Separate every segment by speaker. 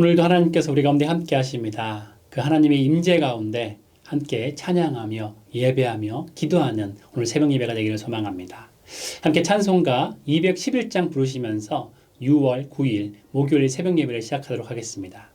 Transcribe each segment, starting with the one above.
Speaker 1: 오늘도 하나님께서 우리 가운데 함께 하십니다. 그 하나님의 임재 가운데 함께 찬양하며 예배하며 기도하는 오늘 새벽 예배가 되기를 소망합니다. 함께 찬송가 211장 부르시면서 6월 9일 목요일 새벽 예배를 시작하도록 하겠습니다.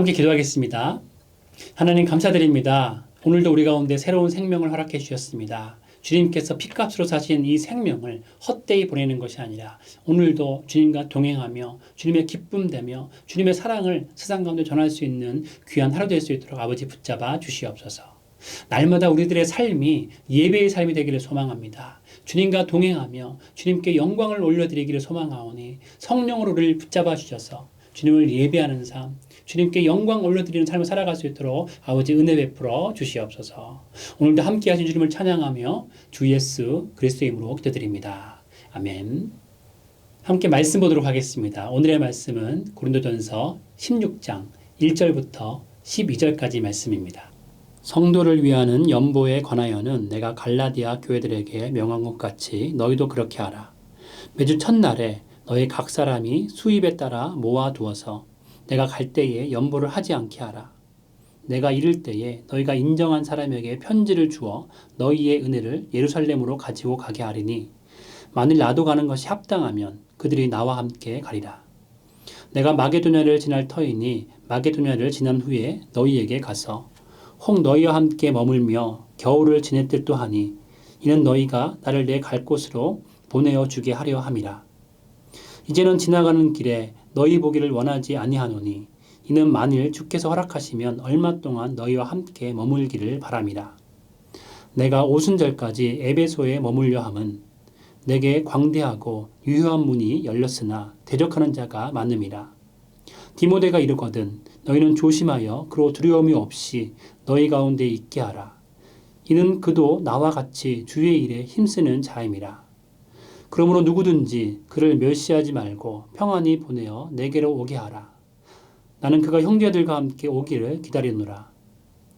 Speaker 1: 함께 기도하겠습니다. 하나님 감사드립니다. 오늘도 우리 가운데 새로운 생명을 허락해 주셨습니다. 주님께서 핏값으로 사신 이 생명을 헛되이 보내는 것이 아니라 오늘도 주님과 동행하며 주님의 기쁨되며 주님의 사랑을 세상 가운데 전할 수 있는 귀한 하루 될 수 있도록 아버지 붙잡아 주시옵소서. 날마다 우리들의 삶이 예배의 삶이 되기를 소망합니다. 주님과 동행하며 주님께 영광을 올려드리기를 소망하오니 성령으로 우리를 붙잡아 주셔서 주님을 예배하는 삶, 주님께 영광 올려드리는 삶을 살아갈 수 있도록 아버지 은혜 베풀어 주시옵소서. 오늘도 함께 하신 주님을 찬양하며 주 예수 그리스도의 이름으로 기도드립니다. 아멘. 함께 말씀 보도록 하겠습니다. 오늘의 말씀은 고린도전서 16장 1절부터 12절까지 말씀입니다. 성도를 위하는 연보에 관하여는 내가 갈라디아 교회들에게 명한 것 같이 너희도 그렇게 하라. 매주 첫날에 너희 각 사람이 수입에 따라 모아두어서 내가 갈 때에 연보를 하지 않게 하라. 내가 이를 때에 너희가 인정한 사람에게 편지를 주어 너희의 은혜를 예루살렘으로 가지고 가게 하리니 만일 나도 가는 것이 합당하면 그들이 나와 함께 가리라. 내가 마게도냐를 지날 터이니 마게도냐를 지난 후에 너희에게 가서 혹 너희와 함께 머물며 겨울을 지낼 듯도 하니 이는 너희가 나를 내 갈 곳으로 보내어 주게 하려 함이라. 이제는 지나가는 길에 너희 보기를 원하지 아니하노니 이는 만일 주께서 허락하시면 얼마 동안 너희와 함께 머물기를 바람이라. 내가 오순절까지 에베소에 머물려 함은 내게 광대하고 유효한 문이 열렸으나 대적하는 자가 많음이라. 디모데가 이르거든 너희는 조심하여 그로 두려움이 없이 너희 가운데 있게 하라. 이는 그도 나와 같이 주의 일에 힘쓰는 자임이라. 그러므로 누구든지 그를 멸시하지 말고 평안히 보내어 내게로 오게 하라. 나는 그가 형제들과 함께 오기를 기다리노라.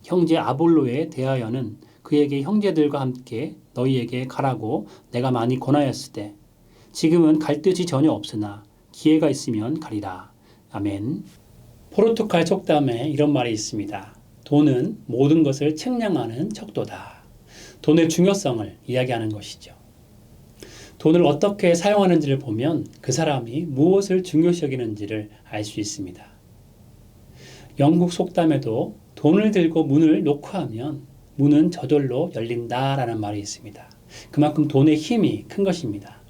Speaker 1: 형제 아볼로에 대하여는 그에게 형제들과 함께 너희에게 가라고 내가 많이 권하였으되 지금은 갈 뜻이 전혀 없으나 기회가 있으면 가리라. 아멘. 포르투갈 속담에 이런 말이 있습니다. 돈은 모든 것을 측량하는 척도다. 돈의 중요성을 이야기하는 것이죠. 돈을 어떻게 사용하는지를 보면 그 사람이 무엇을 중요시 여기는지를 알 수 있습니다. 영국 속담에도 돈을 들고 문을 놓고 하면 문은 저절로 열린다라는 말이 있습니다. 그만큼 돈의 힘이 큰 것입니다.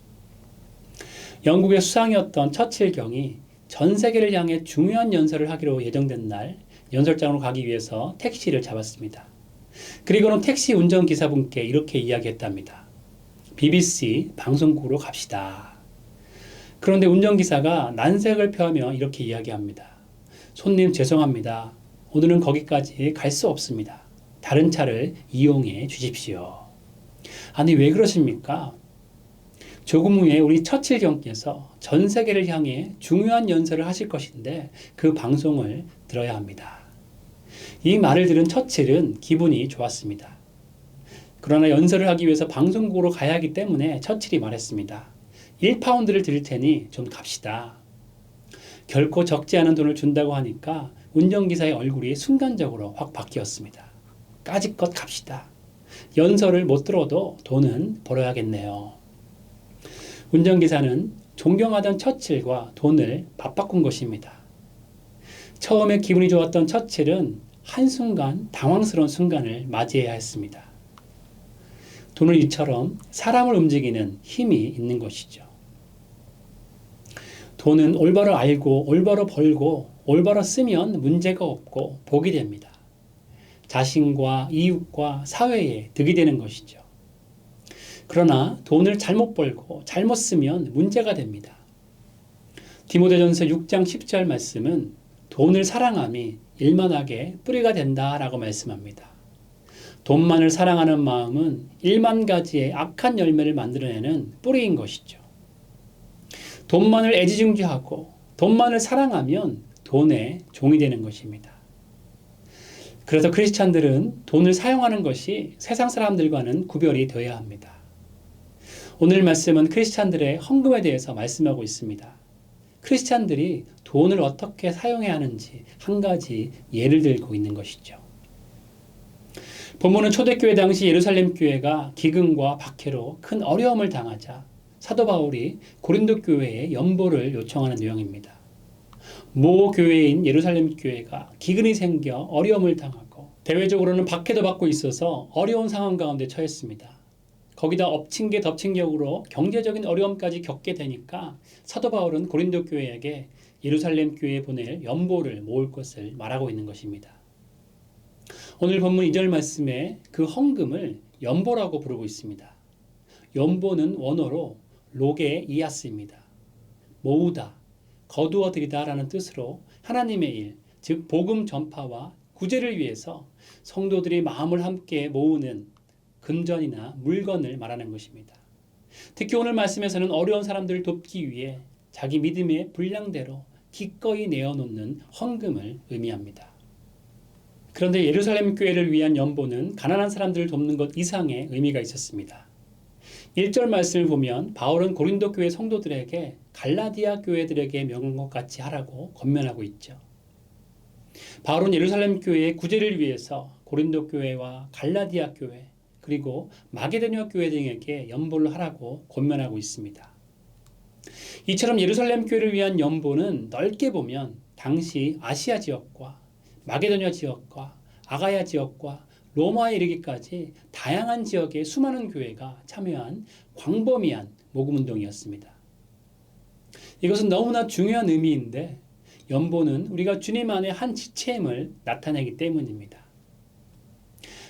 Speaker 1: 영국의 수상이었던 처칠 경이 전 세계를 향해 중요한 연설을 하기로 예정된 날 연설장으로 가기 위해서 택시를 잡았습니다. 그리고는 택시 운전기사분께 이렇게 이야기했답니다. BBC 방송국으로 갑시다. 그런데 운전기사가 난색을 표하며 이렇게 이야기합니다. 손님 죄송합니다. 오늘은 거기까지 갈 수 없습니다. 다른 차를 이용해 주십시오. 아니 왜 그러십니까? 조금 후에 우리 처칠 경께서 전 세계를 향해 중요한 연설을 하실 것인데 그 방송을 들어야 합니다. 이 말을 들은 처칠은 기분이 좋았습니다. 그러나 연설을 하기 위해서 방송국으로 가야 하기 때문에 처칠이 말했습니다. 1파운드를 드릴 테니 좀 갑시다. 결코 적지 않은 돈을 준다고 하니까 운전기사의 얼굴이 순간적으로 확 바뀌었습니다. 까짓것 갑시다. 연설을 못 들어도 돈은 벌어야겠네요. 운전기사는 존경하던 처칠과 돈을 맞바꾼 것입니다. 처음에 기분이 좋았던 처칠은 한순간 당황스러운 순간을 맞이해야 했습니다. 돈은 이처럼 사람을 움직이는 힘이 있는 것이죠. 돈은 올바로 알고 올바로 벌고 올바로 쓰면 문제가 없고 복이 됩니다. 자신과 이웃과 사회에 득이 되는 것이죠. 그러나 돈을 잘못 벌고 잘못 쓰면 문제가 됩니다. 디모데전서 6장 10절 말씀은 돈을 사랑함이 일만하게 뿌리가 된다라고 말씀합니다. 돈만을 사랑하는 마음은 1만 가지의 악한 열매를 만들어내는 뿌리인 것이죠. 돈만을 애지중지하고 돈만을 사랑하면 돈의 종이 되는 것입니다. 그래서 크리스찬들은 돈을 사용하는 것이 세상 사람들과는 구별이 되어야 합니다. 오늘 말씀은 크리스찬들의 헌금에 대해서 말씀하고 있습니다. 크리스찬들이 돈을 어떻게 사용해야 하는지 한 가지 예를 들고 있는 것이죠. 본문은 초대교회 당시 예루살렘 교회가 기근과 박해로 큰 어려움을 당하자 사도 바울이 고린도 교회에 연보를 요청하는 내용입니다. 모 교회인 예루살렘 교회가 기근이 생겨 어려움을 당하고 대외적으로는 박해도 받고 있어서 어려운 상황 가운데 처했습니다. 거기다 엎친 게 덮친 격으로 경제적인 어려움까지 겪게 되니까 사도 바울은 고린도 교회에게 예루살렘 교회에 보낼 연보를 모을 것을 말하고 있는 것입니다. 오늘 본문 2절 말씀에 그 헌금을 연보라고 부르고 있습니다. 연보는 원어로 로게 이아스입니다. 모으다, 거두어들이다 라는 뜻으로 하나님의 일, 즉 복음 전파와 구제를 위해서 성도들이 마음을 함께 모으는 금전이나 물건을 말하는 것입니다. 특히 오늘 말씀에서는 어려운 사람들을 돕기 위해 자기 믿음의 분량대로 기꺼이 내어놓는 헌금을 의미합니다. 그런데 예루살렘 교회를 위한 연보는 가난한 사람들을 돕는 것 이상의 의미가 있었습니다. 1절 말씀을 보면 바울은 고린도 교회 성도들에게 갈라디아 교회들에게 명한 것 같이 하라고 권면하고 있죠. 바울은 예루살렘 교회의 구제를 위해서 고린도 교회와 갈라디아 교회 그리고 마게도냐 교회 등에게 연보를 하라고 권면하고 있습니다. 이처럼 예루살렘 교회를 위한 연보는 넓게 보면 당시 아시아 지역과 마게도냐 지역과 아가야 지역과 로마에 이르기까지 다양한 지역의 수많은 교회가 참여한 광범위한 모금운동이었습니다. 이것은 너무나 중요한 의미인데 연보는 우리가 주님 안에 한 지체임을 나타내기 때문입니다.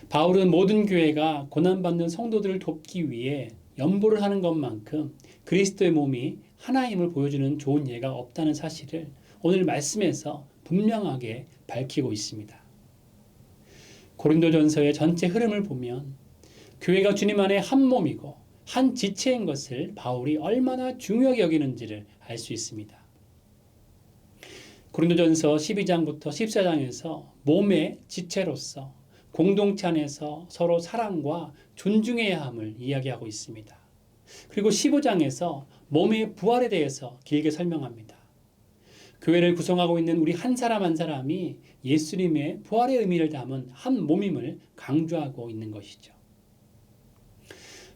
Speaker 1: 바울은 모든 교회가 고난받는 성도들을 돕기 위해 연보를 하는 것만큼 그리스도의 몸이 하나임을 보여주는 좋은 예가 없다는 사실을 오늘 말씀에서 분명하게 밝히고 있습니다. 고린도전서의 전체 흐름을 보면 교회가 주님 안에 한 몸이고 한 지체인 것을 바울이 얼마나 중요하게 여기는지를 알 수 있습니다. 고린도전서 12장부터 14장에서 몸의 지체로서 공동체 안에서 서로 사랑과 존중해야 함을 이야기하고 있습니다. 그리고 15장에서 몸의 부활에 대해서 길게 설명합니다. 교회를 구성하고 있는 우리 한 사람 한 사람이 예수님의 부활의 의미를 담은 한 몸임을 강조하고 있는 것이죠.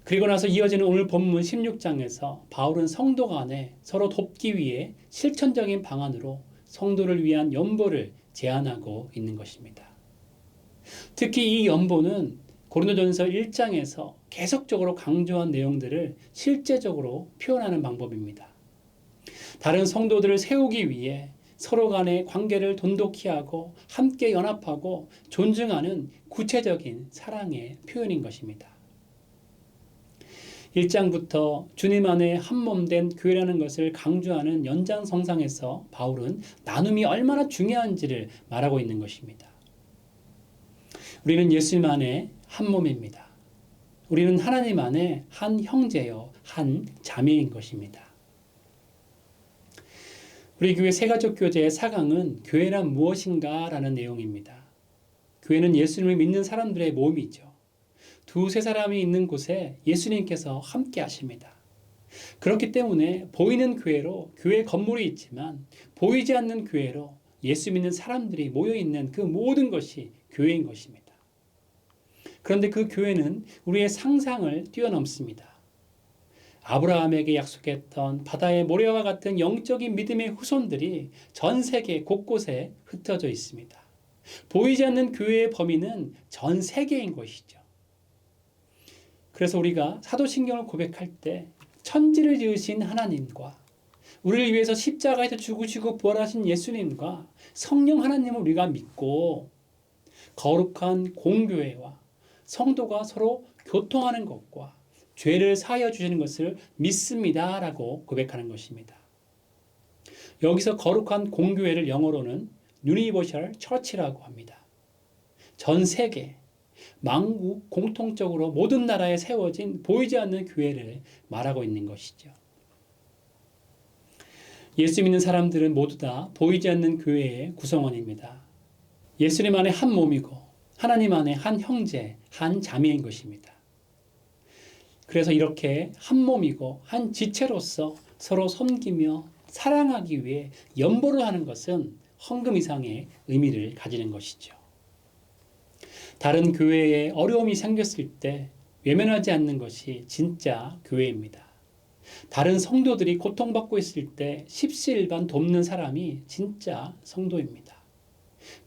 Speaker 1: 그리고 나서 이어지는 오늘 본문 16장에서 바울은 성도 간에 서로 돕기 위해 실천적인 방안으로 성도를 위한 연보를 제안하고 있는 것입니다. 특히 이 연보는 고린도전서 1장에서 계속적으로 강조한 내용들을 실제적으로 표현하는 방법입니다. 다른 성도들을 세우기 위해 서로 간의 관계를 돈독히 하고 함께 연합하고 존중하는 구체적인 사랑의 표현인 것입니다. 1장부터 주님 안에 한 몸 된 교회라는 것을 강조하는 연장성상에서 바울은 나눔이 얼마나 중요한지를 말하고 있는 것입니다. 우리는 예수님 안에 한 몸입니다. 우리는 하나님 안에 한 형제요, 한 자매인 것입니다. 우리 교회 새가족교제의 4강은 교회란 무엇인가 라는 내용입니다. 교회는 예수님을 믿는 사람들의 모임이죠. 두세 사람이 있는 곳에 예수님께서 함께 하십니다. 그렇기 때문에 보이는 교회로 교회 건물이 있지만 보이지 않는 교회로 예수 믿는 사람들이 모여있는 그 모든 것이 교회인 것입니다. 그런데 그 교회는 우리의 상상을 뛰어넘습니다. 아브라함에게 약속했던 바다의 모래와 같은 영적인 믿음의 후손들이 전 세계 곳곳에 흩어져 있습니다. 보이지 않는 교회의 범위는 전 세계인 것이죠. 그래서 우리가 사도신경을 고백할 때 천지를 지으신 하나님과 우리를 위해서 십자가에서 죽으시고 부활하신 예수님과 성령 하나님을 우리가 믿고 거룩한 공교회와 성도가 서로 교통하는 것과 죄를 사하여 주시는 것을 믿습니다 라고 고백하는 것입니다. 여기서 거룩한 공교회를 영어로는 Universal Church라고 합니다. 전 세계 만국 공통적으로 모든 나라에 세워진 보이지 않는 교회를 말하고 있는 것이죠. 예수 믿는 사람들은 모두 다 보이지 않는 교회의 구성원입니다. 예수님 안에 한 몸이고 하나님 안에 한 형제, 한 자매인 것입니다. 그래서 이렇게 한 몸이고 한 지체로서 서로 섬기며 사랑하기 위해 연보를 하는 것은 헌금 이상의 의미를 가지는 것이죠. 다른 교회에 어려움이 생겼을 때 외면하지 않는 것이 진짜 교회입니다. 다른 성도들이 고통받고 있을 때 십시일반 돕는 사람이 진짜 성도입니다.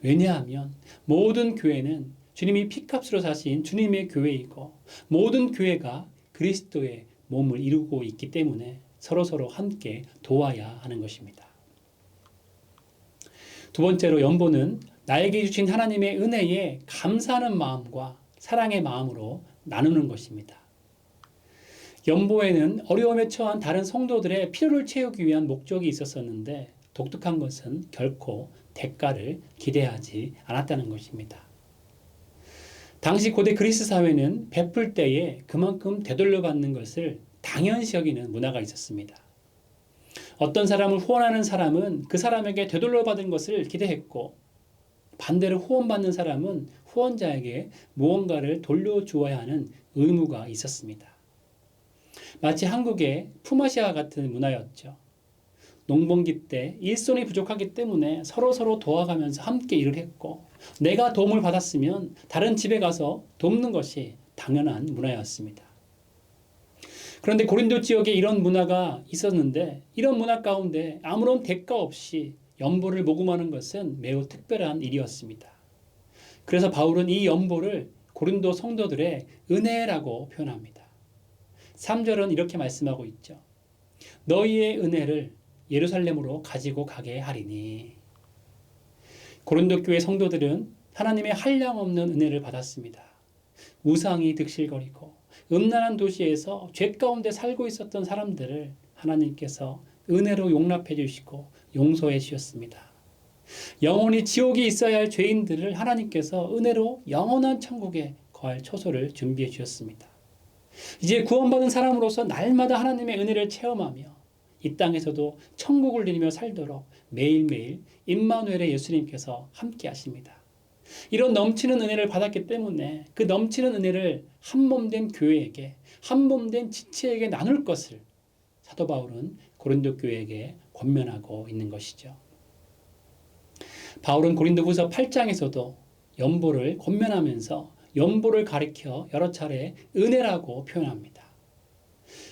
Speaker 1: 왜냐하면 모든 교회는 주님이 피값으로 사신 주님의 교회이고 모든 교회가 그리스도의 몸을 이루고 있기 때문에 서로서로 함께 도와야 하는 것입니다. 두 번째로 연보는 나에게 주신 하나님의 은혜에 감사하는 마음과 사랑의 마음으로 나누는 것입니다. 연보에는 어려움에 처한 다른 성도들의 필요를 채우기 위한 목적이 있었었는데 독특한 것은 결코 대가를 기대하지 않았다는 것입니다. 당시 고대 그리스 사회는 베풀 때에 그만큼 되돌려 받는 것을 당연시 여기는 문화가 있었습니다. 어떤 사람을 후원하는 사람은 그 사람에게 되돌려 받은 것을 기대했고 반대로 후원받는 사람은 후원자에게 무언가를 돌려주어야 하는 의무가 있었습니다. 마치 한국의 품앗이와 같은 문화였죠. 농번기 때 일손이 부족하기 때문에 서로 도와가면서 함께 일을 했고 내가 도움을 받았으면 다른 집에 가서 돕는 것이 당연한 문화였습니다. 그런데 고린도 지역에 이런 문화가 있었는데 이런 문화 가운데 아무런 대가 없이 연보를 모금하는 것은 매우 특별한 일이었습니다. 그래서 바울은 이 연보를 고린도 성도들의 은혜라고 표현합니다. 3절은 이렇게 말씀하고 있죠. 너희의 은혜를 예루살렘으로 가지고 가게 하리니. 고린도 교회 성도들은 하나님의 한량없는 은혜를 받았습니다. 우상이 득실거리고 음란한 도시에서 죄 가운데 살고 있었던 사람들을 하나님께서 은혜로 용납해 주시고 용서해 주셨습니다. 영원히 지옥에 있어야 할 죄인들을 하나님께서 은혜로 영원한 천국에 거할 초소를 준비해 주셨습니다. 이제 구원받은 사람으로서 날마다 하나님의 은혜를 체험하며 이 땅에서도 천국을 누리며 살도록 매일매일 임마누엘의 예수님께서 함께 하십니다. 이런 넘치는 은혜를 받았기 때문에 그 넘치는 은혜를 한몸된 교회에게, 한몸된 지체에게 나눌 것을 사도 바울은 고린도 교회에게 권면하고 있는 것이죠. 바울은 고린도후서 8장에서도 연보를 권면하면서 연보를 가리켜 여러 차례 은혜라고 표현합니다.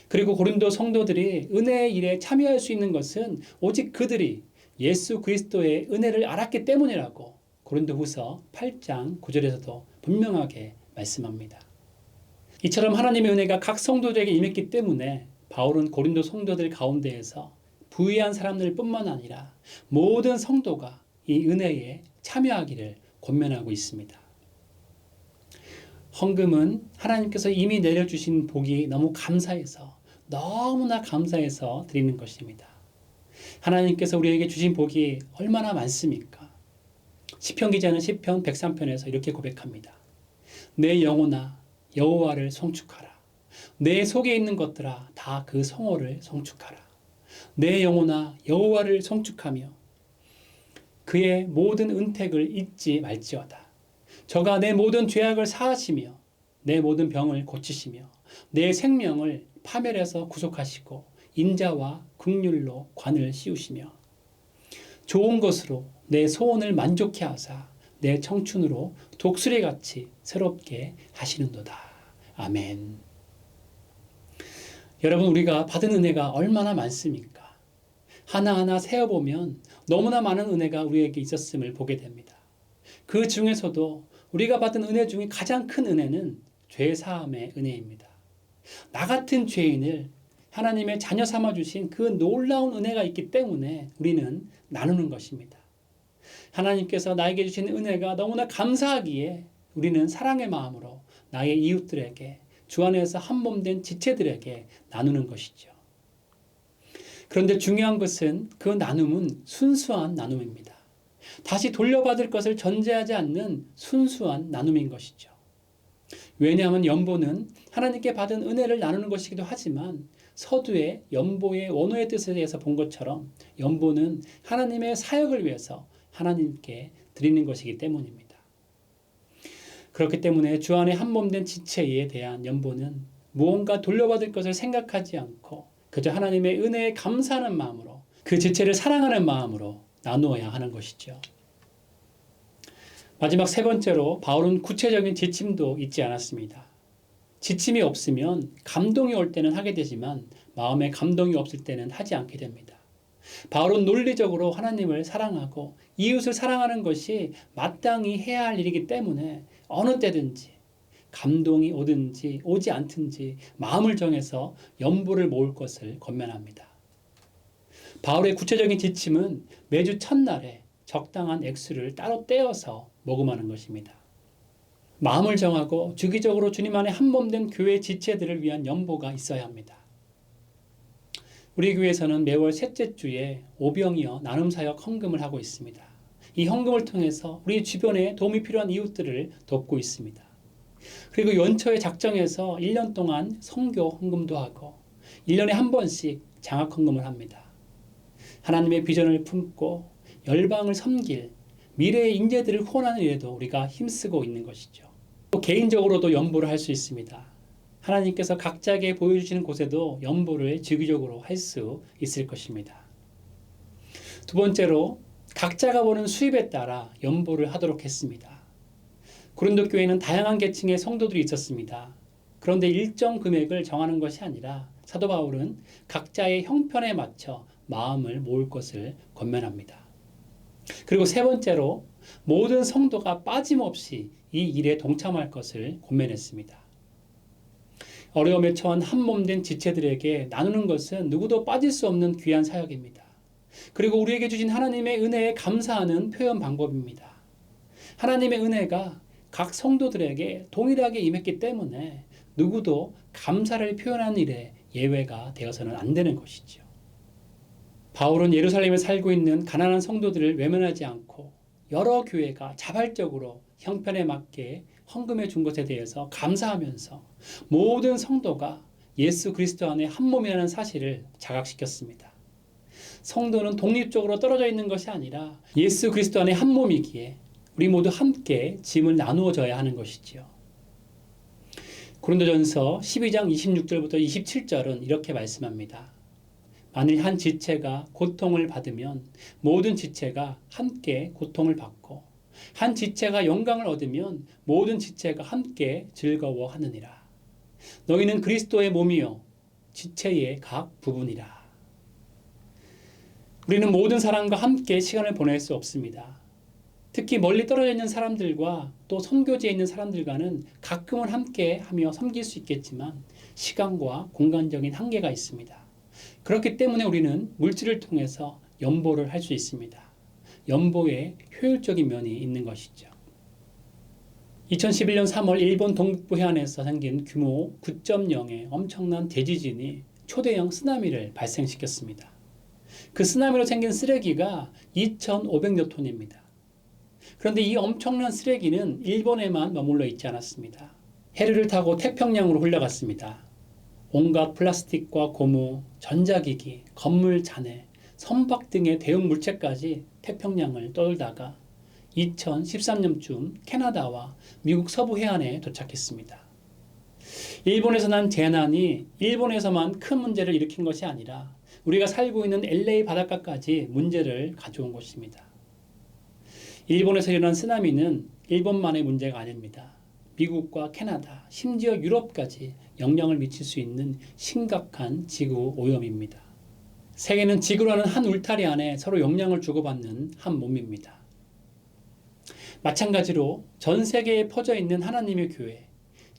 Speaker 1: 그리고 고린도 성도들이 은혜의 일에 참여할 수 있는 것은 오직 그들이 예수 그리스도의 은혜를 알았기 때문이라고 고린도후서 8장 9절에서도 분명하게 말씀합니다. 이처럼 하나님의 은혜가 각 성도들에게 임했기 때문에 바울은 고린도 성도들 가운데에서 부유한 사람들뿐만 아니라 모든 성도가 이 은혜에 참여하기를 권면하고 있습니다. 헌금은 하나님께서 이미 내려주신 복이 너무 감사해서, 너무나 감사해서 드리는 것입니다. 하나님께서 우리에게 주신 복이 얼마나 많습니까? 시편 기자는 시편 103편에서 이렇게 고백합니다. 내 영혼아 여호와를 송축하라. 내 속에 있는 것들아 다 그 성호를 송축하라. 내 영혼아 여호와를 송축하며 그의 모든 은택을 잊지 말지어다. 저가 내 모든 죄악을 사하시며 내 모든 병을 고치시며 내 생명을 파멸해서 구속하시고 인자와 긍휼로 관을 씌우시며 좋은 것으로 내 소원을 만족해 하사 내 청춘으로 독수리같이 새롭게 하시는도다. 아멘. 여러분, 우리가 받은 은혜가 얼마나 많습니까? 하나하나 세어보면 너무나 많은 은혜가 우리에게 있었음을 보게 됩니다. 그 중에서도 우리가 받은 은혜 중에 가장 큰 은혜는 죄사함의 은혜입니다. 나 같은 죄인을 하나님의 자녀 삼아주신 그 놀라운 은혜가 있기 때문에 우리는 나누는 것입니다. 하나님께서 나에게 주신 은혜가 너무나 감사하기에 우리는 사랑의 마음으로 나의 이웃들에게, 주 안에서 한몸된 지체들에게 나누는 것이죠. 그런데 중요한 것은 그 나눔은 순수한 나눔입니다. 다시 돌려받을 것을 전제하지 않는 순수한 나눔인 것이죠. 왜냐하면 연보는 하나님께 받은 은혜를 나누는 것이기도 하지만 서두에 연보의 원어의 뜻에 대해서 본 것처럼 연보는 하나님의 사역을 위해서 하나님께 드리는 것이기 때문입니다. 그렇기 때문에 주 안에 한몸된 지체에 대한 연보는 무언가 돌려받을 것을 생각하지 않고 그저 하나님의 은혜에 감사하는 마음으로, 그 지체를 사랑하는 마음으로 나누어야 하는 것이죠. 마지막 세 번째로 바울은 구체적인 지침도 잊지 않았습니다. 지침이 없으면 감동이 올 때는 하게 되지만 마음에 감동이 없을 때는 하지 않게 됩니다. 바울은 논리적으로 하나님을 사랑하고 이웃을 사랑하는 것이 마땅히 해야 할 일이기 때문에 어느 때든지 감동이 오든지 오지 않든지 마음을 정해서 연보를 모을 것을 권면합니다. 바울의 구체적인 지침은 매주 첫날에 적당한 액수를 따로 떼어서 모금하는 것입니다. 마음을 정하고 주기적으로 주님 안에 한몸된 교회 지체들을 위한 연보가 있어야 합니다. 우리 교회에서는 매월 셋째 주에 오병이어 나눔사역 헌금을 하고 있습니다. 이 헌금을 통해서 우리 주변에 도움이 필요한 이웃들을 돕고 있습니다. 그리고 연초에 작정해서 1년 동안 선교 헌금도 하고 1년에 한 번씩 장학 헌금을 합니다. 하나님의 비전을 품고 열방을 섬길 미래의 인재들을 후원하는 일에도 우리가 힘쓰고 있는 것이죠. 또 개인적으로도 연보를 할 수 있습니다. 하나님께서 각자에게 보여주시는 곳에도 연보를 주기적으로 할 수 있을 것입니다. 두 번째로 각자가 보는 수입에 따라 연보를 하도록 했습니다. 고린도 교회는 다양한 계층의 성도들이 있었습니다. 그런데 일정 금액을 정하는 것이 아니라 사도 바울은 각자의 형편에 맞춰 마음을 모을 것을 권면합니다. 그리고 세 번째로 모든 성도가 빠짐없이 이 일에 동참할 것을 권면했습니다. 어려움에 처한 한 몸 된 지체들에게 나누는 것은 누구도 빠질 수 없는 귀한 사역입니다. 그리고 우리에게 주신 하나님의 은혜에 감사하는 표현 방법입니다. 하나님의 은혜가 각 성도들에게 동일하게 임했기 때문에 누구도 감사를 표현하는 일에 예외가 되어서는 안 되는 것이죠. 바울은 예루살렘에 살고 있는 가난한 성도들을 외면하지 않고 여러 교회가 자발적으로 형편에 맞게 헌금해 준 것에 대해서 감사하면서 모든 성도가 예수 그리스도 안에 한 몸이라는 사실을 자각시켰습니다. 성도는 독립적으로 떨어져 있는 것이 아니라 예수 그리스도 안에 한 몸이기에 우리 모두 함께 짐을 나누어져야 하는 것이지요. 고린도전서 12장 26절부터 27절은 이렇게 말씀합니다. 만일 한 지체가 고통을 받으면 모든 지체가 함께 고통을 받고 한 지체가 영광을 얻으면 모든 지체가 함께 즐거워하느니라. 너희는 그리스도의 몸이요 지체의 각 부분이라. 우리는 모든 사람과 함께 시간을 보낼 수 없습니다. 특히 멀리 떨어져 있는 사람들과 또 선교지에 있는 사람들과는 가끔은 함께 하며 섬길 수 있겠지만 시간과 공간적인 한계가 있습니다. 그렇기 때문에 우리는 물질을 통해서 연보를 할 수 있습니다. 연보의 효율적인 면이 있는 것이죠. 2011년 3월 일본 동북부 해안에서 생긴 규모 9.0의 엄청난 대지진이 초대형 쓰나미를 발생시켰습니다. 그 쓰나미로 생긴 쓰레기가 2,500여 톤입니다. 그런데 이 엄청난 쓰레기는 일본에만 머물러 있지 않았습니다. 해류를 타고 태평양으로 흘러갔습니다. 온갖 플라스틱과 고무, 전자기기, 건물 잔해, 선박 등의 대형 물체까지 태평양을 떠돌다가 2013년쯤 캐나다와 미국 서부 해안에 도착했습니다. 일본에서 난 재난이 일본에서만 큰 문제를 일으킨 것이 아니라 우리가 살고 있는 LA 바닷가까지 문제를 가져온 것입니다. 일본에서 일어난 쓰나미는 일본만의 문제가 아닙니다. 미국과 캐나다, 심지어 유럽까지 영향을 미칠 수 있는 심각한 지구 오염입니다. 세계는 지구라는 한 울타리 안에 서로 영향을 주고받는 한 몸입니다. 마찬가지로 전 세계에 퍼져 있는 하나님의 교회,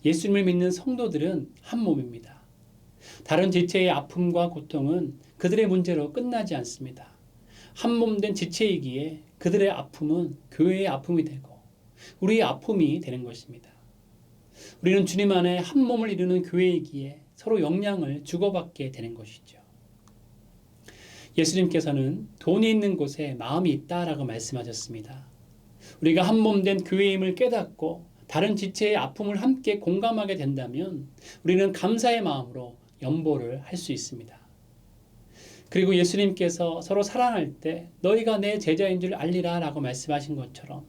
Speaker 1: 예수님을 믿는 성도들은 한 몸입니다. 다른 지체의 아픔과 고통은 그들의 문제로 끝나지 않습니다. 한 몸 된 지체이기에 그들의 아픔은 교회의 아픔이 되고 우리의 아픔이 되는 것입니다. 우리는 주님 안에 한 몸을 이루는 교회이기에 서로 영향을 주고받게 되는 것이죠. 예수님께서는 돈이 있는 곳에 마음이 있다라고 말씀하셨습니다. 우리가 한 몸 된 교회임을 깨닫고 다른 지체의 아픔을 함께 공감하게 된다면 우리는 감사의 마음으로 연보를 할 수 있습니다. 그리고 예수님께서 서로 사랑할 때 너희가 내 제자인 줄 알리라 라고 말씀하신 것처럼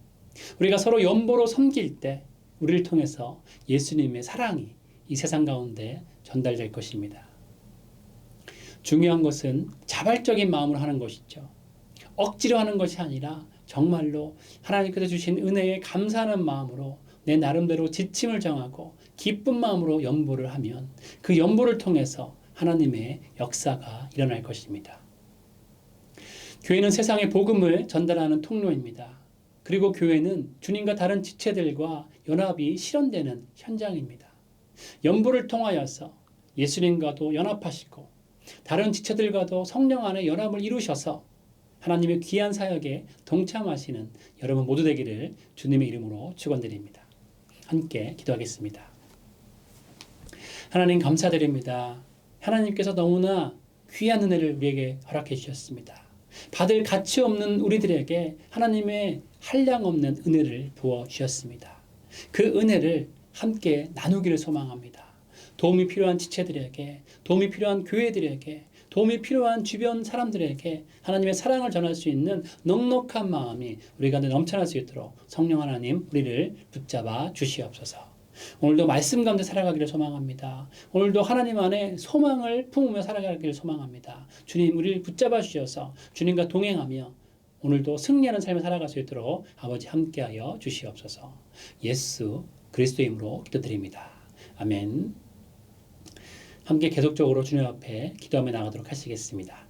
Speaker 1: 우리가 서로 연보로 섬길 때 우리를 통해서 예수님의 사랑이 이 세상 가운데 전달될 것입니다. 중요한 것은 자발적인 마음으로 하는 것이죠. 억지로 하는 것이 아니라 정말로 하나님께서 주신 은혜에 감사하는 마음으로 내 나름대로 지침을 정하고 기쁜 마음으로 연보를 하면 그 연보를 통해서 하나님의 역사가 일어날 것입니다. 교회는 세상에 복음을 전달하는 통로입니다. 그리고 교회는 주님과 다른 지체들과 연합이 실현되는 현장입니다. 연보를 통하여서 예수님과도 연합하시고 다른 지체들과도 성령 안에 연합을 이루셔서 하나님의 귀한 사역에 동참하시는 여러분 모두 되기를 주님의 이름으로 축원드립니다. 함께 기도하겠습니다. 하나님 감사드립니다. 하나님께서 너무나 귀한 은혜를 우리에게 허락해 주셨습니다. 받을 가치 없는 우리들에게 하나님의 한량없는 은혜를 부어 주셨습니다. 그 은혜를 함께 나누기를 소망합니다. 도움이 필요한 지체들에게, 도움이 필요한 교회들에게, 도움이 필요한 주변 사람들에게 하나님의 사랑을 전할 수 있는 넉넉한 마음이 우리 가운데 넘쳐날 수 있도록 성령 하나님 우리를 붙잡아 주시옵소서. 오늘도 말씀 가운데 살아가기를 소망합니다. 오늘도 하나님 안에 소망을 품으며 살아가기를 소망합니다. 주님 우리를 붙잡아 주셔서 주님과 동행하며 오늘도 승리하는 삶을 살아갈 수 있도록 아버지 함께하여 주시옵소서. 예수 그리스도의 이름으로 기도드립니다. 아멘. 함께 계속적으로 주님 앞에 기도하며 나가도록 하시겠습니다.